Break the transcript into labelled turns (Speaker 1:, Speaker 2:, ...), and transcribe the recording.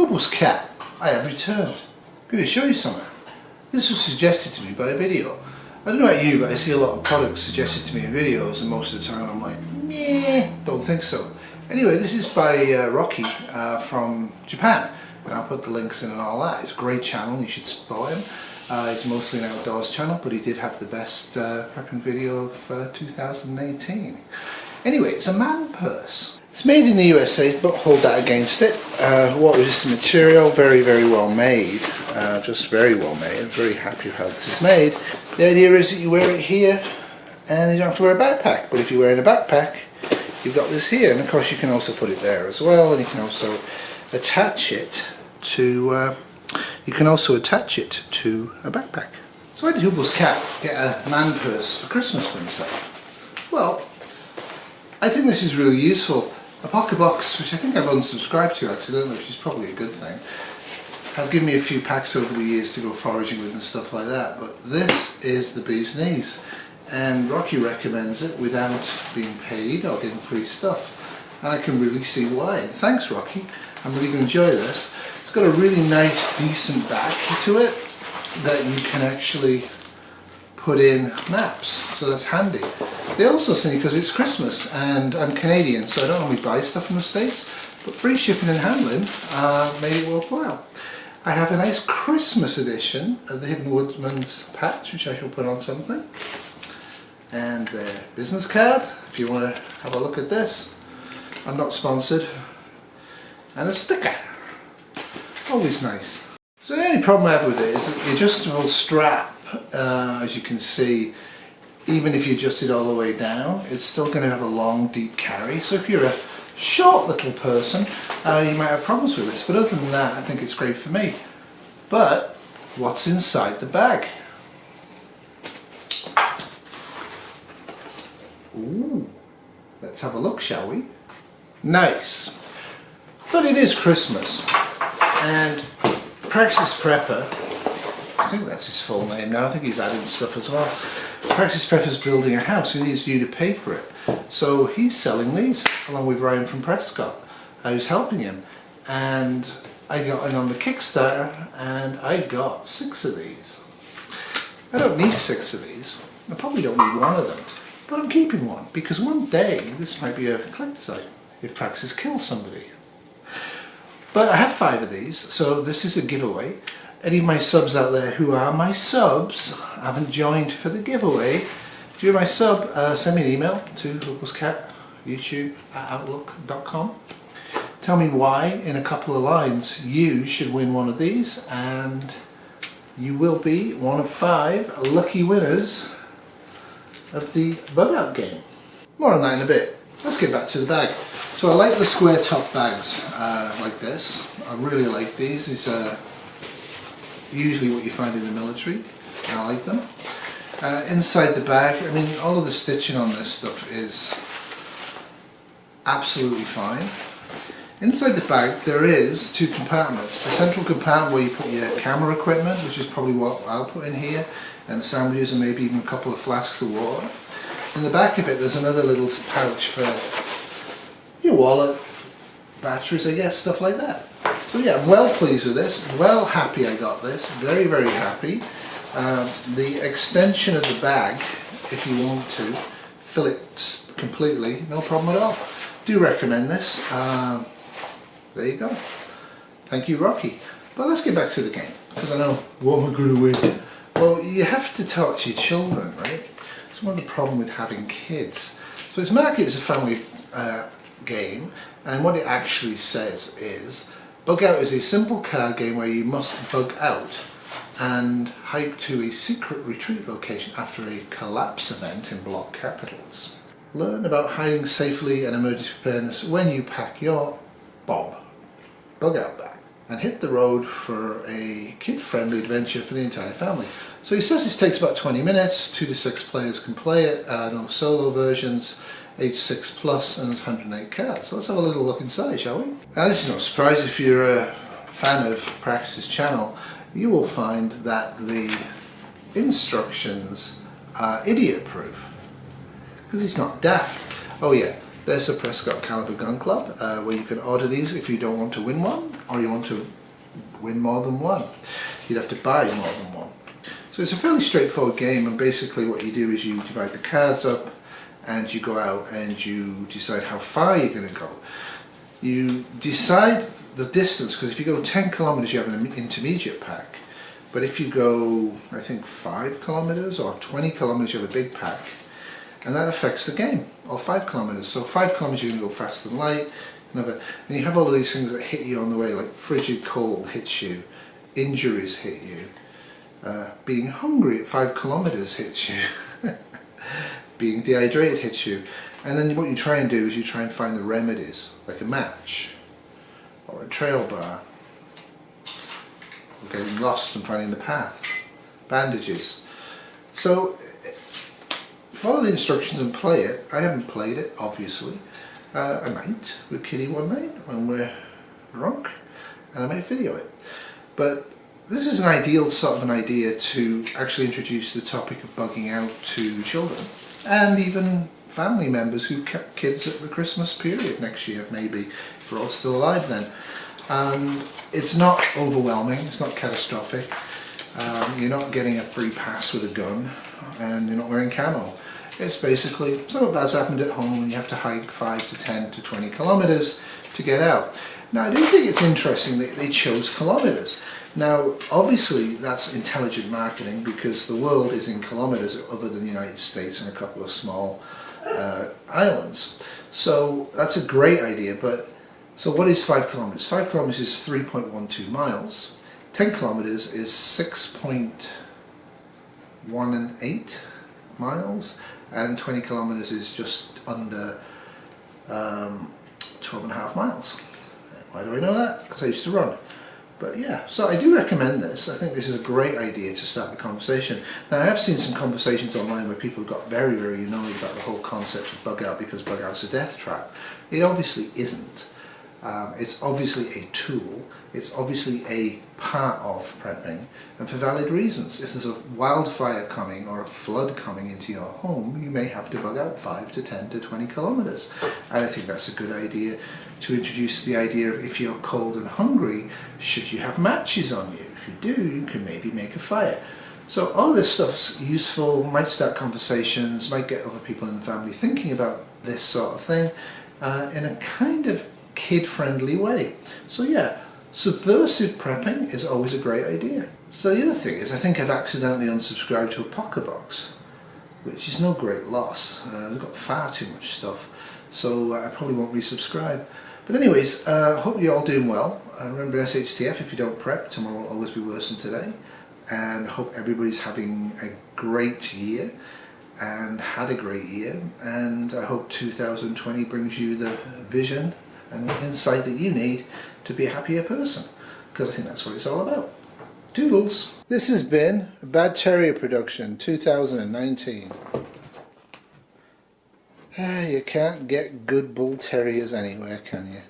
Speaker 1: Hobo's cat, I have returned. I'm going to show you something. This was suggested to me by a video. I don't know about you, but I see a lot of products suggested to me in videos, and most of the time I'm like, meh, don't think so. Anyway, this is by Rocky from Japan, and I'll put the links in and all that. It's a great channel, you should support him. It's mostly an outdoors channel, but he did have the best prepping video of 2018. Anyway, it's a man purse. It's made in the USA, but hold that against it. Water resistant material, very, very well made. Just very well made. I'm very happy with how this is made. The idea is that you wear it here and you don't have to wear a backpack. But if you're wearing a backpack, you've got this here. And of course you can also put it there as well. And you can also attach it to a backpack. So why did Hobo's cat get a man purse for Christmas for himself? Well, I think this is really useful. A pocket box, which I think I've unsubscribed to accidentally, which is probably a good thing. Have given me a few packs over the years to go foraging with and stuff like that, but this is the bee's knees. And Rocky recommends it without being paid or getting free stuff. And I can really see why. Thanks, Rocky. I'm really going to enjoy this. It's got a really nice, decent back to it that you can actually put in maps, so that's handy. They also send you, because it's Christmas and I'm Canadian, so I don't normally buy stuff from the States, but free shipping and handling made it worthwhile. I have a nice Christmas edition of the Hidden Woodsman's patch, which I shall put on something, and their business card, if you want to have a look at this. I'm not sponsored. And a sticker, always nice. So the only problem I have with it is the adjustable strap. As you can see, even if you adjust it all the way down, it's still going to have a long, deep carry. So if you're a short little person, you might have problems with this. But other than that, I think it's great for me. But what's inside the bag? Ooh, let's have a look, shall we? Nice. But it is Christmas, and Praxis Prepper, I think that's his full name now, I think he's added stuff as well. Praxis Prepper's building a house, he needs you to pay for it. So he's selling these, along with Ryan from Prescott, who's helping him. And I got in on the Kickstarter, and I got 6 of these. I don't need 6 of these, I probably don't need 1 of them, but I'm keeping one, because one day this might be a collector's item, if Praxis kills somebody. But I have 5 of these, so this is a giveaway. Any of my subs out there who are my subs haven't joined for the giveaway. If you're my sub, send me an email to hopelesscat@outlook.com. Tell me why, in a couple of lines, you should win one of these, and you will be one of 5 lucky winners of the Bug Out game. More on that in a bit. Let's get back to the bag. So I like the square top bags like this. I really like these. These are usually what you find in the military, and I like them. Inside the bag, I mean, all of the stitching on this stuff is absolutely fine. Inside the bag there is 2 compartments. The central compartment where you put your camera equipment, which is probably what I'll put in here, and sandwiches and maybe even a couple of flasks of water. In the back of it there's another little pouch for your wallet, batteries I guess, stuff like that. So yeah, I'm well pleased with this, well happy I got this, very, very happy. The extension of the bag, if you want to fill it completely, no problem at all. Do recommend this. There you go. Thank you, Rocky. But let's get back to the game, because I know what am I going to win. Well, you have to talk to your children, right? It's one of the problems with having kids. So it's marketed as a family game, and what it actually says is Bug Out is a simple card game where you must bug out and hike to a secret retreat location after a collapse event in block capitals. Learn about hiding safely and emergency preparedness when you pack your Bug Out bag, and hit the road for a kid-friendly adventure for the entire family. So he says this takes about 20 minutes, 2 to 6 players can play it, no solo versions, age 6 plus, and 108 cards. So let's have a little look inside, shall we? Now this is no surprise if you're a fan of Praxis' channel, you will find that the instructions are idiot proof, because it's not daft. Oh yeah, There's the Prescott Caliber Gun Club, where you can order these if you don't want to win one, or you want to win more than one. You'd have to buy more than one. So it's a fairly straightforward game, and basically what you do is you divide the cards up and you go out and you decide how far you're going to go. You decide the distance, because if you go 10 kilometers you have an intermediate pack, but if you go, I think 5 kilometers or 20 kilometers you have a big pack, and that affects the game. Or 5 kilometers, so 5 kilometers you're going to go faster than light, and you have all of these things that hit you on the way, like frigid cold hits you, injuries hit you, being hungry at 5 kilometers hits you, being dehydrated hits you, and then what you try and do is you try and find the remedies, like a match, or a trail bar, or getting lost and finding the path, bandages. So follow the instructions and play it. I haven't played it, obviously. I might with Kitty one night when we're drunk, and I might video it. But this is an ideal sort of an idea to actually introduce the topic of bugging out to children, and even family members who've kept kids at the Christmas period next year, maybe, if we're all still alive then. And it's not overwhelming, it's not catastrophic. You're not getting a free pass with a gun, and you're not wearing camo. It's basically, something bad's happened at home and you have to hike 5 to 10 to 20 kilometers to get out. Now I do think it's interesting that they chose kilometers. Now obviously that's intelligent marketing, because the world is in kilometers other than the United States and a couple of small islands. So that's a great idea, but so what is 5 kilometers? 5 kilometers is 3.12 miles. 10 kilometers is 6.18 miles, and 20 kilometers is just under 12.5 miles. Why do I know that? Because I used to run. But yeah, so I do recommend this. I think this is a great idea to start the conversation. Now I have seen some conversations online where people got very, very annoyed about the whole concept of bug out, because bug out's a death trap. It obviously isn't. It's obviously a tool. It's obviously a part of prepping, and for valid reasons. If there's a wildfire coming or a flood coming into your home, you may have to bug out 5 to 10 to 20 kilometers. And I think that's a good idea to introduce the idea of, if you're cold and hungry, should you have matches on you? If you do, you can maybe make a fire. So all this stuff's useful, might start conversations, might get other people in the family thinking about this sort of thing in a kind of kid-friendly way. So yeah, subversive prepping is always a great idea. So the other thing is, I think I've accidentally unsubscribed to a Pocket Box, which is no great loss. They've got far too much stuff, so I probably won't resubscribe. But anyways, hope you're all doing well. Remember SHTF, if you don't prep, tomorrow will always be worse than today. And hope everybody's having a great year and had a great year. And I hope 2020 brings you the vision and the insight that you need to be a happier person, because I think that's what it's all about. Toodles! This has been a Bad Terrier production 2019. You can't get good bull terriers anywhere, can you?